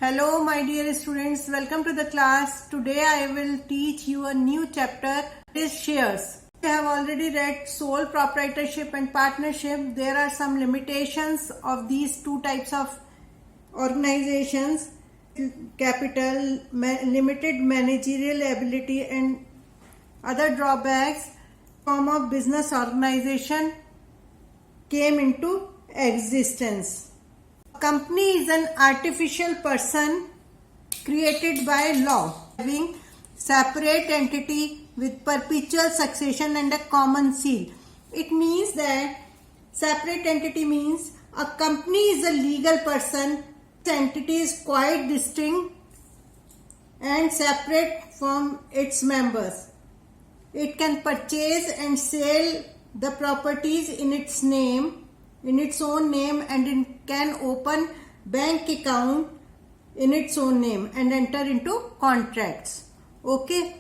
Hello my dear students, welcome to the class. Today I will teach you a new chapter, is shares. We have already read sole proprietorship and partnership. There are some limitations of these two types of organizations: capital, limited managerial ability and other drawbacks. Form of business organization came into existence. A company is an artificial person created by law, having separate entity with perpetual succession and a common seal. It means that separate entity means a company is a legal person. This entity is quite distinct and separate from its members. It can purchase and sell the properties in its name, in its own name, and it can open bank account in its own name and enter into contracts. Okay.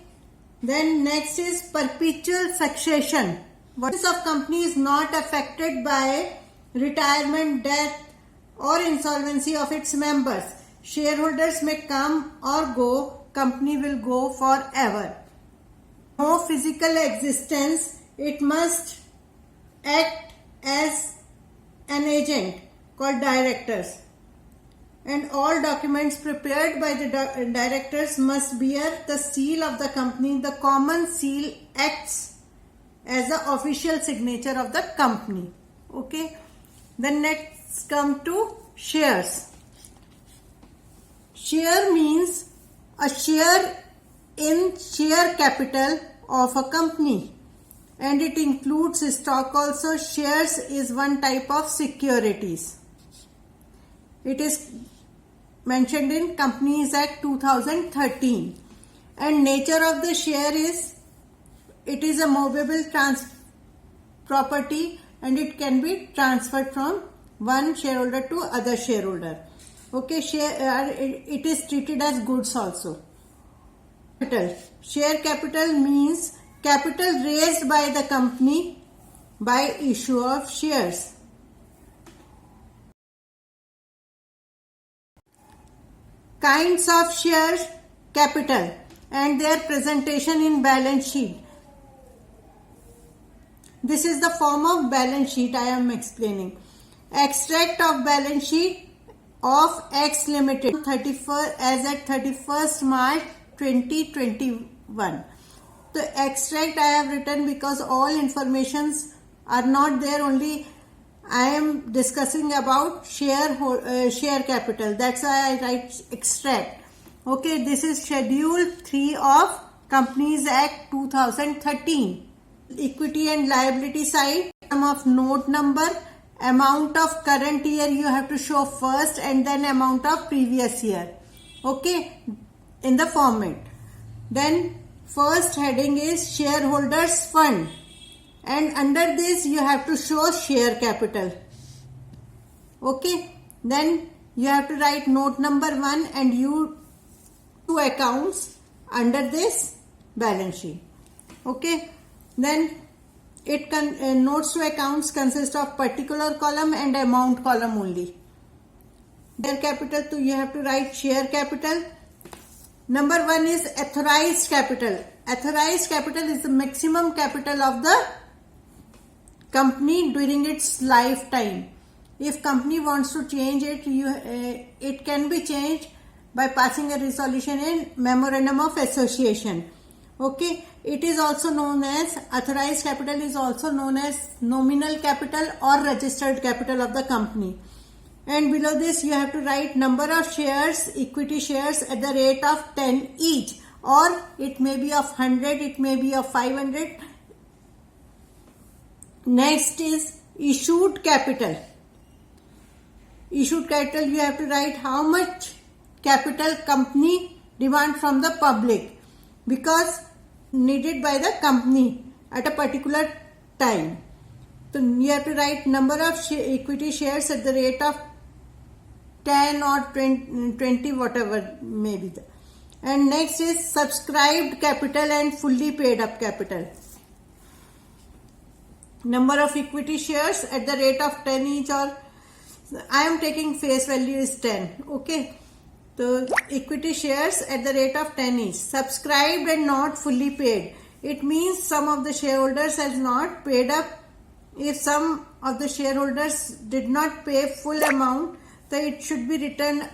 Then next is perpetual succession. What is of company is not affected by retirement, death or insolvency of its members. Shareholders may come or go. Company will go forever. No physical existence. It must act as an agent called directors, and all documents prepared by the directors must bear the seal of the company. The common seal acts as the official signature of the company. Okay. Then next come to shares. Share means a share in share capital of a company, and it includes stock also. Shares is one type of securities. It is mentioned in Companies Act 2013, and nature of the share is it is a movable property and it can be transferred from one shareholder to other shareholder. Okay, it is treated as goods also. Capital. Share capital means capital raised by the company by issue of shares. Kinds of share capital and their presentation in balance sheet. This is the form of balance sheet I am explaining. Extract of balance sheet of X Limited as at 31st March 2021. The extract I have written because all informations are not there, only I am discussing about share capital. That's why I write extract. Okay, this is Schedule 3 of Companies Act 2013. Equity and liability side, of note number, amount of current year you have to show first and then amount of previous year. Okay, in the format. Then first heading is shareholders fund, and under this you have to show share capital. Okay, then you have to write note number 1 and you two accounts under this balance sheet. Okay, then notes to accounts consist of particular column and amount column only. Share capital, so you have to write share capital. Number 1 is authorized capital. Authorized capital is the maximum capital of the company during its lifetime. If company wants to change it, it can be changed by passing a resolution in memorandum of association. Okay, it is also known as authorized capital is also known as nominal capital or registered capital of the company. And below this you have to write number of shares, equity shares at the rate of 10 each, or it may be of 100, it may be of 500. Next is issued capital. Issued capital, you have to write how much capital company demand from the public because needed by the company at a particular time. So you have to write number of equity shares at the rate of 10 or 20 whatever may be. And next is subscribed capital and fully paid up capital. Number of equity shares at the rate of 10 each, or I am taking face value is 10. Okay. So equity shares at the rate of 10 each. Subscribed and not fully paid. It means some of the shareholders has not paid up. If some of the shareholders did not pay full amount, then it should be written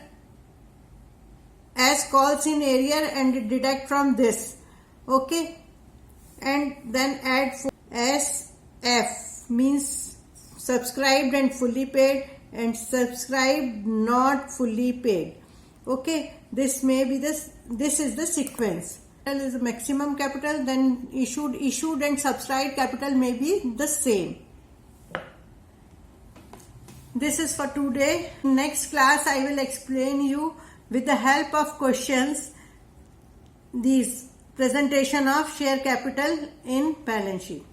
as calls in arrear and deduct from this. Okay, and then add SF means subscribed and fully paid, and subscribed not fully paid. Okay, this may be this is the sequence. Capital is the maximum capital, then issued and subscribed capital may be the same. This is for today. Next class I will explain you with the help of questions these presentation of share capital in balance sheet.